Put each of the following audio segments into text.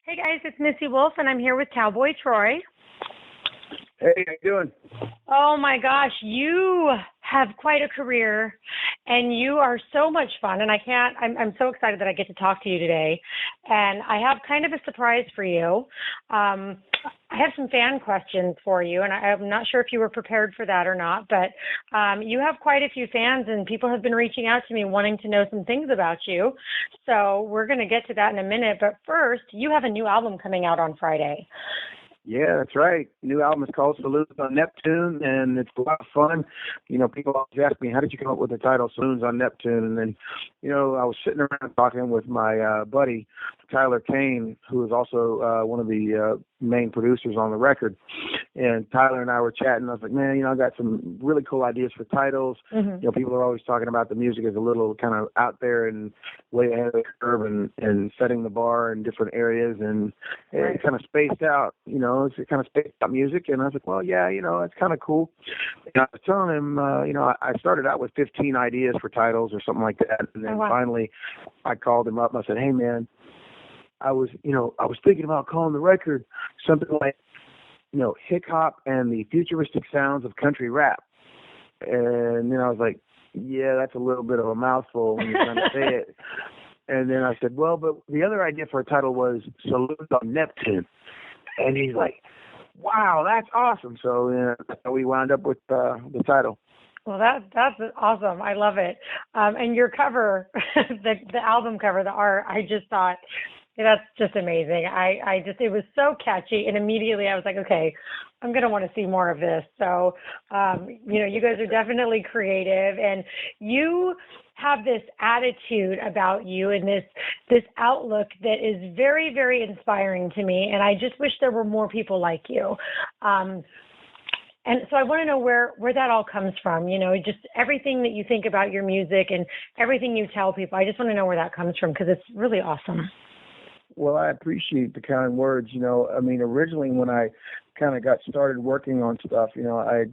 Hey guys, it's Missy Wolf, and I'm here with Cowboy Troy. Hey, how you doing? Oh my gosh, you have quite a career, and you are so much fun. And I'm so excited that I get to talk to you today. And I have kind of a surprise for you. I have some fan questions for you, and I'm not sure if you were prepared for that or not, but you have quite a few fans, and people have been reaching out to me wanting to know some things about you. So we're going to get to that in a minute. But first, you have a new album coming out on Friday. Yeah, that's right. New album is called Saloons on Neptune, and it's a lot of fun. You know, people always ask me, how did you come up with the title Saloons on Neptune? And then, you know, I was sitting around talking with my buddy, Tyler Kane, who is also one of the main producers on the record. And Tyler and I were chatting. I was like, man, you know, I got some really cool ideas for titles. Mm-hmm. You know, people are always talking about the music as a little kind of out there and way ahead of the curve and setting the bar in different areas. And it kind of spaced out, you know, it's kind of spaced out music. And I was like, well, yeah, you know, it's kind of cool. And I was telling him, you know, I started out with 15 ideas for titles or something like that. And then finally I called him up and I said, hey, man, I was thinking about calling the record something like, you know, hip hop and the futuristic sounds of country rap. And then I was like, yeah, that's a little bit of a mouthful when you're trying to say it. And then I said, well, but the other idea for a title was Saloons on Neptune. And he's like, wow, that's awesome. So we wound up with the title. Well, that's awesome. I love it. And your cover, the album cover, the art, I just thought, that's just amazing. It was so catchy, and immediately I was like, okay, I'm going to want to see more of this. So, you know, you guys are definitely creative, and you have this attitude about you and this outlook that is very, very inspiring to me, and I just wish there were more people like you. And so I want to know where that all comes from, you know, just everything that you think about your music and everything you tell people. I just want to know where that comes from because it's really awesome. Well, I appreciate the kind words. You know, I mean, originally when I kind of got started working on stuff, you know, I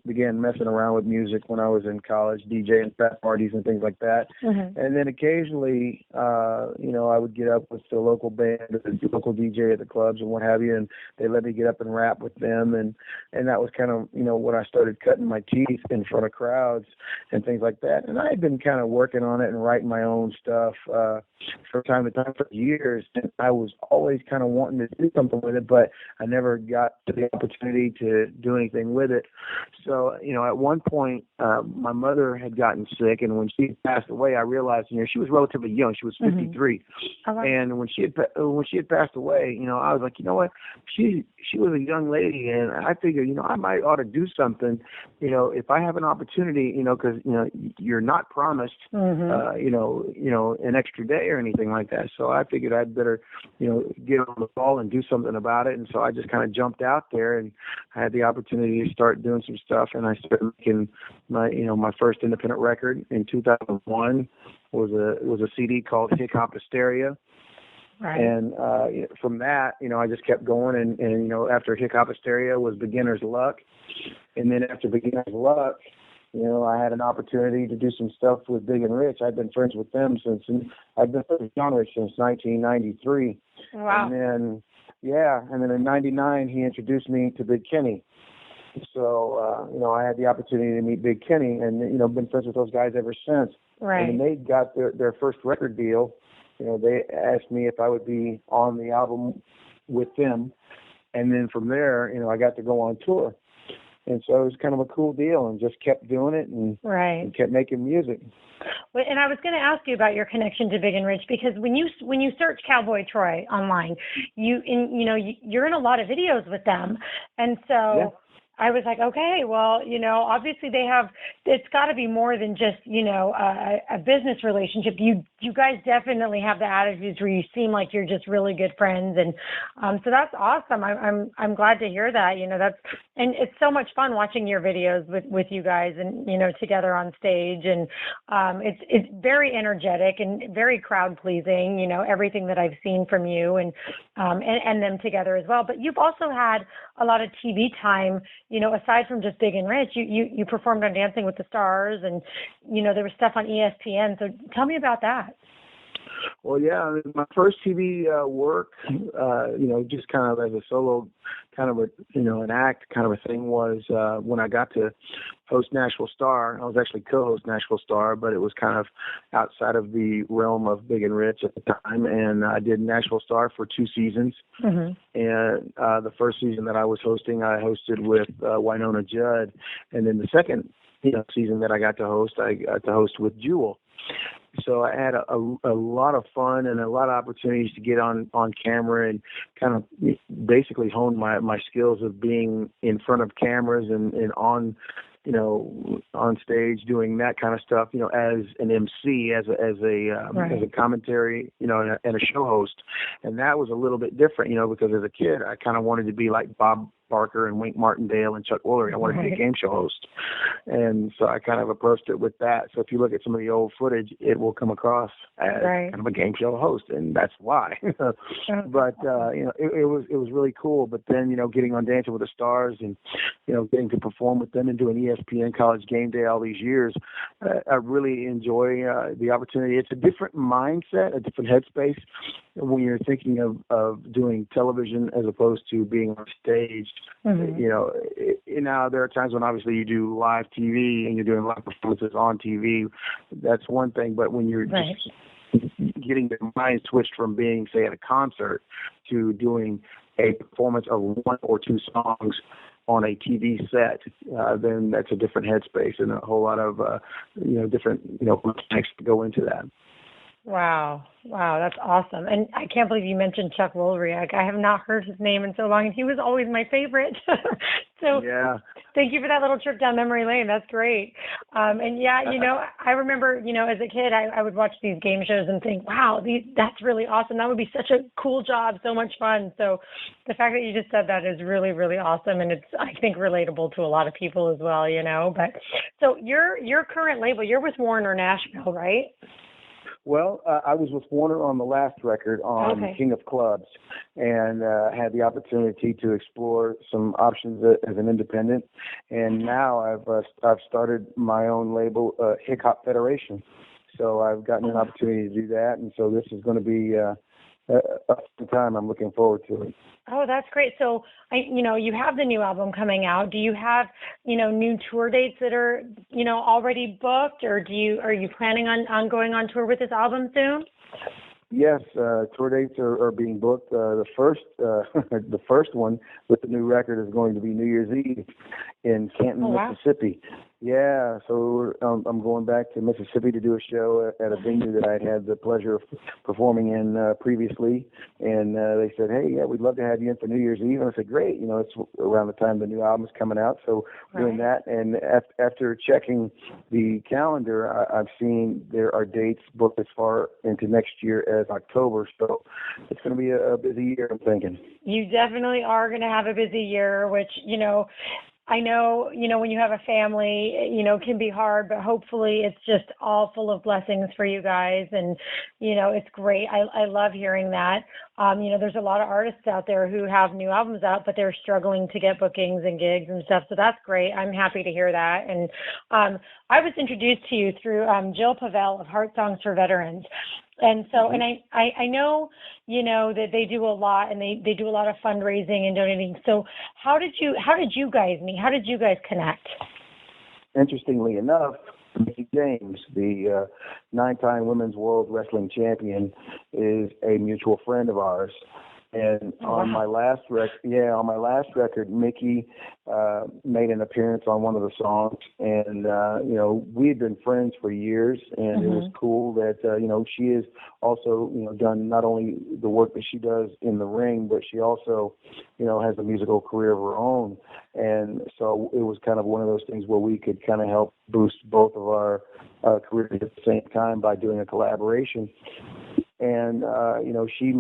began messing around with music when I was in college, DJing frat parties and things like that. Mm-hmm. And then occasionally, you know, I would get up with the local band or the local DJ at the clubs and what have you, and they let me get up and rap with them. And that was kind of, you know, when I started cutting my teeth in front of crowds and things like that. And I had been kind of working on it and writing my own stuff from time to time for years. And I was always kind of wanting to do something with it, but I never got to the opportunity to do anything with it. So, you know, at one point, my mother had gotten sick, and when she passed away, I realized, you know, she was relatively young. She was 53, mm-hmm. And when she had passed away, you know, I was like, you know what, she was a young lady, and I figured, you know, I might ought to do something, you know, if I have an opportunity, you know, because you know you're not promised, mm-hmm. You know, an extra day or anything like that. So I figured I'd better, you know, get on the ball and do something about it. And so I just kind of jumped out there, and I had the opportunity to start doing some stuff, and I started making my first independent record in 2001 was a CD called Hip Hop Hysteria. Right. And from that, you know, I just kept going, and you know, after Hip Hop Hysteria was Beginner's Luck, and then after Beginner's Luck, you know, I had an opportunity to do some stuff with Big and Rich. I've been friends with them I've been friends with John Rich since 1993. Wow. And then in '99 he introduced me to Big Kenny. So, you know, I had the opportunity to meet Big Kenny, and, you know, been friends with those guys ever since. Right. And when they got their first record deal, you know, they asked me if I would be on the album with them. And then from there, you know, I got to go on tour. And so it was kind of a cool deal, and just kept doing it and kept making music. Well, and I was going to ask you about your connection to Big and Rich, because when you search Cowboy Troy online, you're in a lot of videos with them. And so yeah. I was like, okay, well, you know, obviously it's got to be more than just, you know, a business relationship. You guys definitely have the attitudes where you seem like you're just really good friends. And so that's awesome. I'm glad to hear that, you know, and it's so much fun watching your videos with you guys and, you know, together on stage. And it's very energetic and very crowd pleasing, you know, everything that I've seen from you and them together as well. But you've also had a lot of TV time, you know, aside from just Big and Rich. You performed on Dancing with the Stars, and, you know, there was stuff on ESPN. So tell me about that. Well, yeah, I mean, my first TV work, just kind of as a solo, kind of an act kind of a thing was when I got to host Nashville Star. I was actually co-host Nashville Star, but it was kind of outside of the realm of Big and Rich at the time. And I did Nashville Star for 2 seasons. Mm-hmm. And the first season that I was hosting, I hosted with Winona Judd. And then the second season that I got to host with Jewel. So I had a lot of fun and a lot of opportunities to get on camera and kind of basically hone my skills of being in front of cameras and on on stage doing that kind of stuff, as an MC, as a commentary, and a show host. And that was a little bit different, because as a kid, I kind of wanted to be like Bob Barker and Wink Martindale and Chuck Woolery. I wanted to be a game show host. And so I kind of approached it with that. So if you look at some of the old footage, it will come across as kind of a game show host, and that's why. But, it was really cool. But then, getting on Dancing with the Stars and, getting to perform with them and doing ESPN College Game Day all these years, I really enjoy the opportunity. It's a different mindset, a different headspace when you're thinking of doing television as opposed to being on stage. Mm-hmm. Now there are times when obviously you do live TV and you're doing live performances on TV. That's one thing, but when you're just getting your mind switched from being, say, at a concert to doing a performance of 1 or 2 songs on a TV set, then that's a different headspace and a whole lot of different mechanics to go into that. Wow, that's awesome. And I can't believe you mentioned Chuck Woolery. I have not heard his name in so long, and he was always my favorite. So thank you for that little trip down memory lane. That's great. I remember, as a kid, I would watch these game shows and think, wow, that's really awesome. That would be such a cool job, so much fun. So the fact that you just said that is really, really awesome, and it's, I think, relatable to a lot of people as well, But so your current label, you're with Warner Nashville, right? Well, I was with Warner on the last record on King of Clubs, and had the opportunity to explore some options as an independent. And now I've started my own label, Hip Hop Federation. So I've gotten an opportunity to do that, and so this is going to be a fun time. I'm looking forward to it. Oh, that's great. So, you have the new album coming out. Do you have, new tour dates that are, already booked, or are you planning on going on tour with this album soon? Yes, tour dates are being booked. The first one with the new record is going to be New Year's Eve in Canton, Mississippi. Yeah, so I'm going back to Mississippi to do a show at a venue that I had the pleasure of performing in previously, and they said, hey, yeah, we'd love to have you in for New Year's Eve. And I said, great, it's around the time the new album's coming out, so we're doing that. And after checking the calendar, I've seen there are dates booked as far into next year as October, so it's going to be a busy year, I'm thinking. You definitely are going to have a busy year, which, I know, when you have a family, can be hard, but hopefully it's just all full of blessings for you guys. And, it's great. I love hearing that. There's a lot of artists out there who have new albums out, but they're struggling to get bookings and gigs and stuff. So that's great. I'm happy to hear that. And I was introduced to you through Jill Pavel of Heart Songs for Veterans. And so, and I know, that they do a lot, and they do a lot of fundraising and donating. So how did you guys meet? How did you guys connect? Interestingly enough, Missy James, the 9-time women's world wrestling champion, is a mutual friend of ours. And on my last record, Mickey made an appearance on one of the songs, and we had been friends for years, and it was cool that she has also done not only the work that she does in the ring, but she also has a musical career of her own, and so it was kind of one of those things where we could kind of help boost both of our careers at the same time by doing a collaboration. And she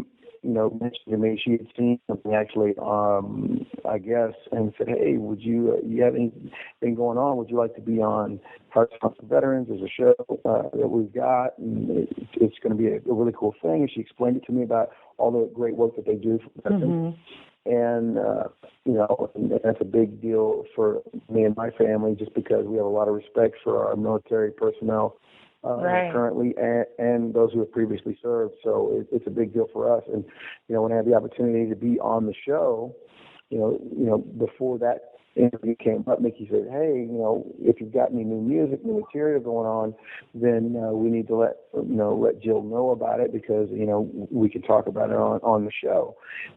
mentioned to me she had seen something actually, I guess, and said, hey, would you have anything going on? Would you like to be on Heart Songs for Veterans? There's a show that we've got, and it's going to be a really cool thing. And she explained it to me about all the great work that they do for veterans. And, and that's a big deal for me and my family, just because we have a lot of respect for our military personnel Right. currently and those who have previously served. So it's a big deal for us. And, when I had the opportunity to be on the show, before that interview came up, Mickey said, hey, if you've got any new music, new material going on, then we need to let Jill know about it because, we can talk about it on the show.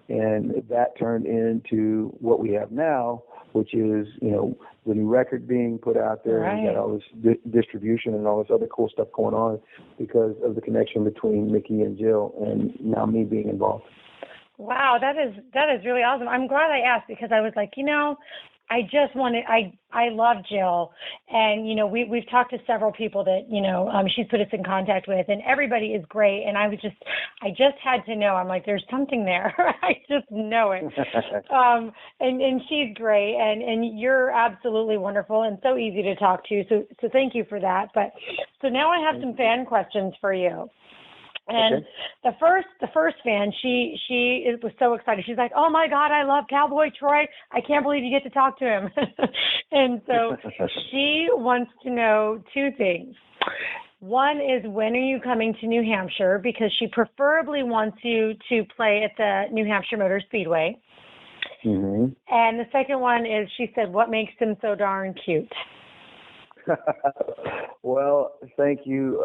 And that turned into what we have now, which is, the new record being put out there. Right. We got all this distribution and all this other cool stuff going on because of the connection between Mickey and Jill and now me being involved. Wow, that is really awesome. I'm glad I asked because I was like, I just wanted, I love Jill, and we've talked to several people that she's put us in contact with, and everybody is great. And I just had to know. I'm like, there's something there. I just know it. And she's great, and you're absolutely wonderful and so easy to talk to. So thank you for that. But so now I have some fan questions for you. And okay. the first fan, she was so excited. She's like, "Oh my God, I love Cowboy Troy. I can't believe you get to talk to him." And so she wants to know two things. One is, when are you coming to New Hampshire? Because she preferably wants you to play at the New Hampshire Motor Speedway. Mm-hmm. And the second one is, she said, what makes him so darn cute? Well, thank you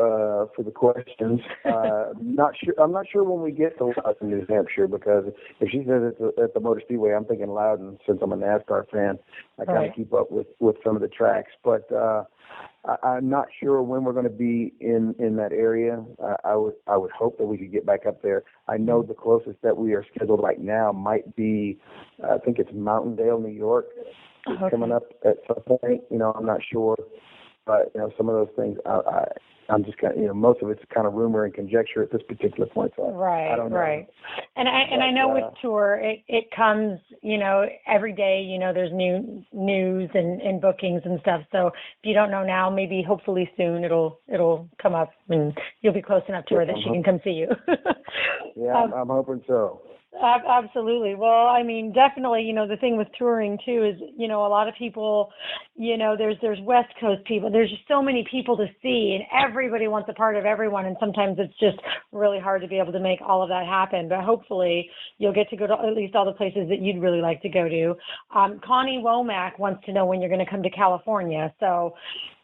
for the questions. I'm not sure when we get to Loudon, New Hampshire, because if she says it's at the Motor Speedway, I'm thinking Loudon. Since I'm a NASCAR fan, I kind of keep up with some of the tracks. But I'm not sure when we're going to be in that area. I would hope that we could get back up there. I know the closest that we are scheduled right now might be, I think it's Mountaindale, New York. It's coming up at some point. I'm not sure. But, some of those things, I'm just kind of, most of it's kind of rumor and conjecture at this particular point. So right, I don't know. Right. And I know with tour, it comes, every day, there's new news and bookings and stuff. So if you don't know now, maybe hopefully soon it'll come up and you'll be close enough to her that she can come see you. Yeah, I'm hoping so. Absolutely. Well, I mean, definitely, the thing with touring too is, a lot of people, there's West Coast people, there's just so many people to see and everybody wants a part of everyone. And sometimes it's just really hard to be able to make all of that happen. But hopefully you'll get to go to at least all the places that you'd really like to go to. Connie Womack wants to know when you're going to come to California. So,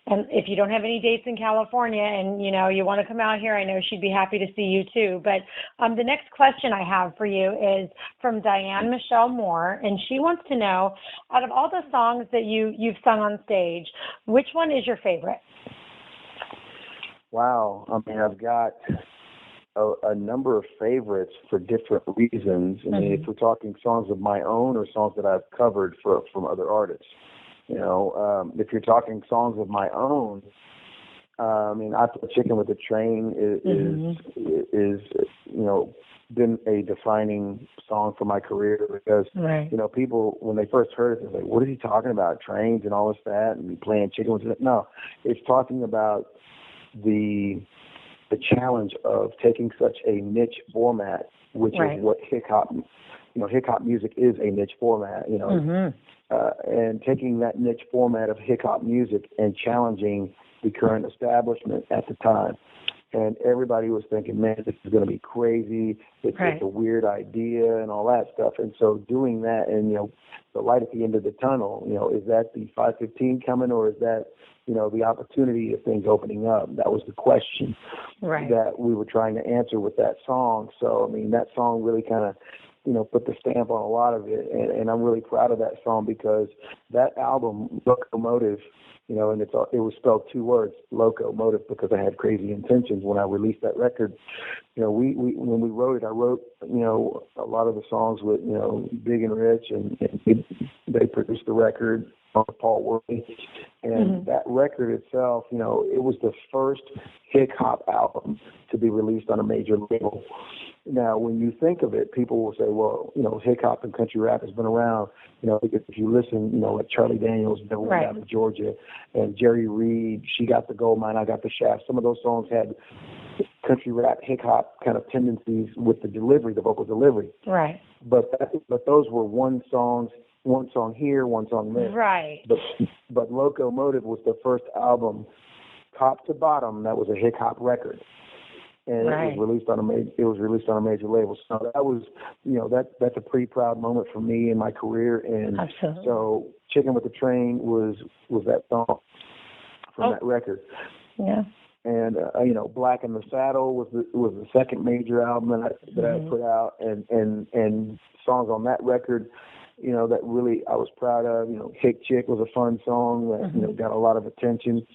and if you don't have any dates in California and, you want to come out here, I know she'd be happy to see you too. But the next question I have for you is from Diane Michelle Moore, and she wants to know, out of all the songs that you've sung on stage, which one is your favorite? Wow. I mean, I've got a number of favorites for different reasons. I mean, if we're talking songs of my own or songs that I've covered from other artists. If you're talking songs of my own, I mean, I Put Chicken with a Train is been a defining song for my career because, people, when they first heard it, they're like, what is he talking about? Trains and all this, that, and playing chicken with it. No, it's talking about the challenge of taking such a niche format, which is what hip hop music is, a niche format, and taking that niche format of hip hop music and challenging the current establishment at the time. And everybody was thinking, man, this is going to be crazy. It's a weird idea and all that stuff. And so doing that and, the light at the end of the tunnel, is that the 515 coming or is that, the opportunity of things opening up? That was the question that we were trying to answer with that song. So, I mean, that song really kind of, put the stamp on a lot of it. And I'm really proud of that song because that album, Locomotive, and it was spelled two words, Locomotive, because I had crazy intentions when I released that record. When we wrote it, I wrote, a lot of the songs with, Big and Rich, and they produced the record on Paul Worthy. And that record itself, it was the first hip-hop album to be released on a major label. Now, when you think of it, people will say, well, hip-hop and country rap has been around. If you listen, like Charlie Daniels, Never Went Down to Georgia, and Jerry Reed, She Got the Gold Mine, I Got the Shaft. Some of those songs had country rap, hip-hop kind of tendencies with the delivery, the vocal delivery. Right. But those were one song here, one song there. Right. But Locomotive was the first album top to bottom, that was a hip hop record. And right. it was released on a major label. So that was, that's a pretty proud moment for me in my career. And absolutely. So Chicken with the Train was that song from that record. Yeah. And Black in the Saddle was the second major album that I put out, and songs on that record, that really I was proud of. Hick Chick was a fun song that got a lot of attention.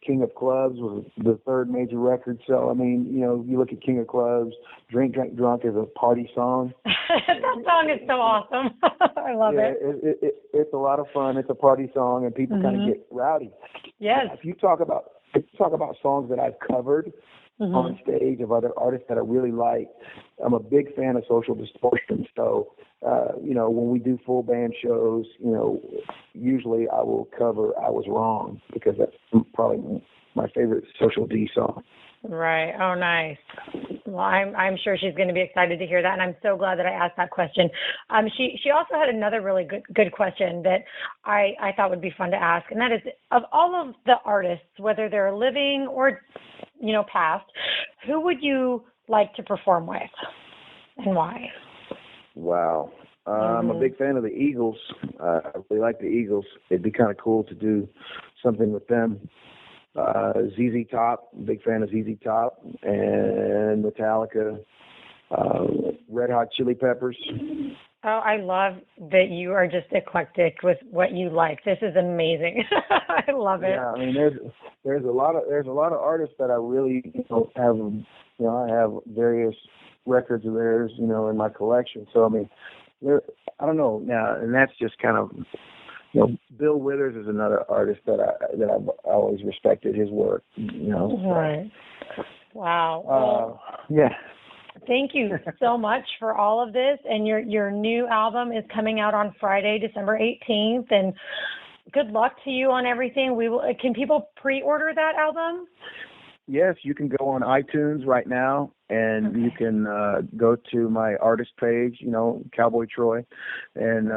King of Clubs was the third major record. So, I mean, you look at King of Clubs, Drink, Drink, Drunk is a party song. That song is so awesome. I love it. It's a lot of fun. It's a party song, and people kind of get rowdy. Yes. If you talk about songs that I've covered on stage of other artists that I really like, I'm a big fan of Social Distortion. So, when we do full band shows, usually I will cover I Was Wrong, because that's probably my favorite Social D song. Right. Oh, nice. Well, I'm sure she's going to be excited to hear that, and I'm so glad that I asked that question. She also had another really good question that I thought would be fun to ask, and that is, of all of the artists, whether they're living or past, who would you like to perform with, and why? Wow. I'm a big fan of the Eagles. I really like the Eagles. It'd be kind of cool to do something with them. ZZ Top, big fan of ZZ Top, and Metallica, Red Hot Chili Peppers. Oh, I love that you are just eclectic with what you like. This is amazing. I love it. Yeah, I mean, there's a lot of artists that I really have. I have various records of theirs, in my collection. So I mean, I don't know now, and that's just kind of. Bill Withers is another artist that I've always respected his work. Right. Wow. Yeah. Thank you so much for all of this. And your new album is coming out on Friday, December 18th. And good luck to you on everything. Can people pre-order that album? Yes, you can go on iTunes right now, and you can go to my artist page, Cowboy Troy, and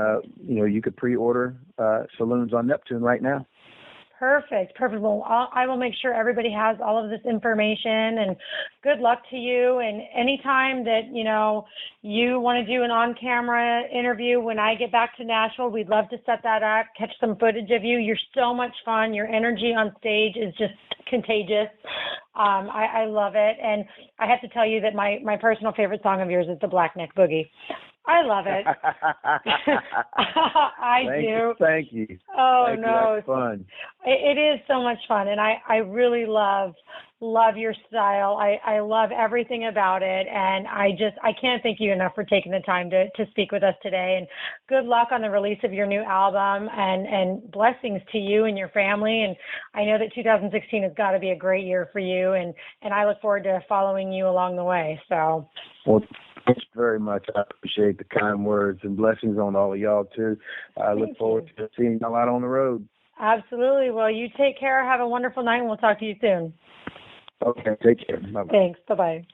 you could pre-order Saloons on Neptune right now. Perfect. Well, I will make sure everybody has all of this information, and good luck to you. And anytime that, you want to do an on-camera interview when I get back to Nashville, we'd love to set that up, catch some footage of you. You're so much fun. Your energy on stage is just contagious. I love it. And I have to tell you that my personal favorite song of yours is the Black Neck Boogie. I love it. I do. Thank you. Oh, Thank no. you. That's fun. It is so much fun. And I really love your style. I love everything about it. And I can't thank you enough for taking the time to speak with us today. And good luck on the release of your new album, and blessings to you and your family. And I know that 2016 has got to be a great year for you. And I look forward to following you along the way. So. Well, thanks very much. I appreciate the kind words, and blessings on all of y'all too. I look forward to seeing y'all out on the road. Absolutely. Well, you take care. Have a wonderful night, and we'll talk to you soon. Okay, take care. Bye-bye. Thanks. Bye-bye.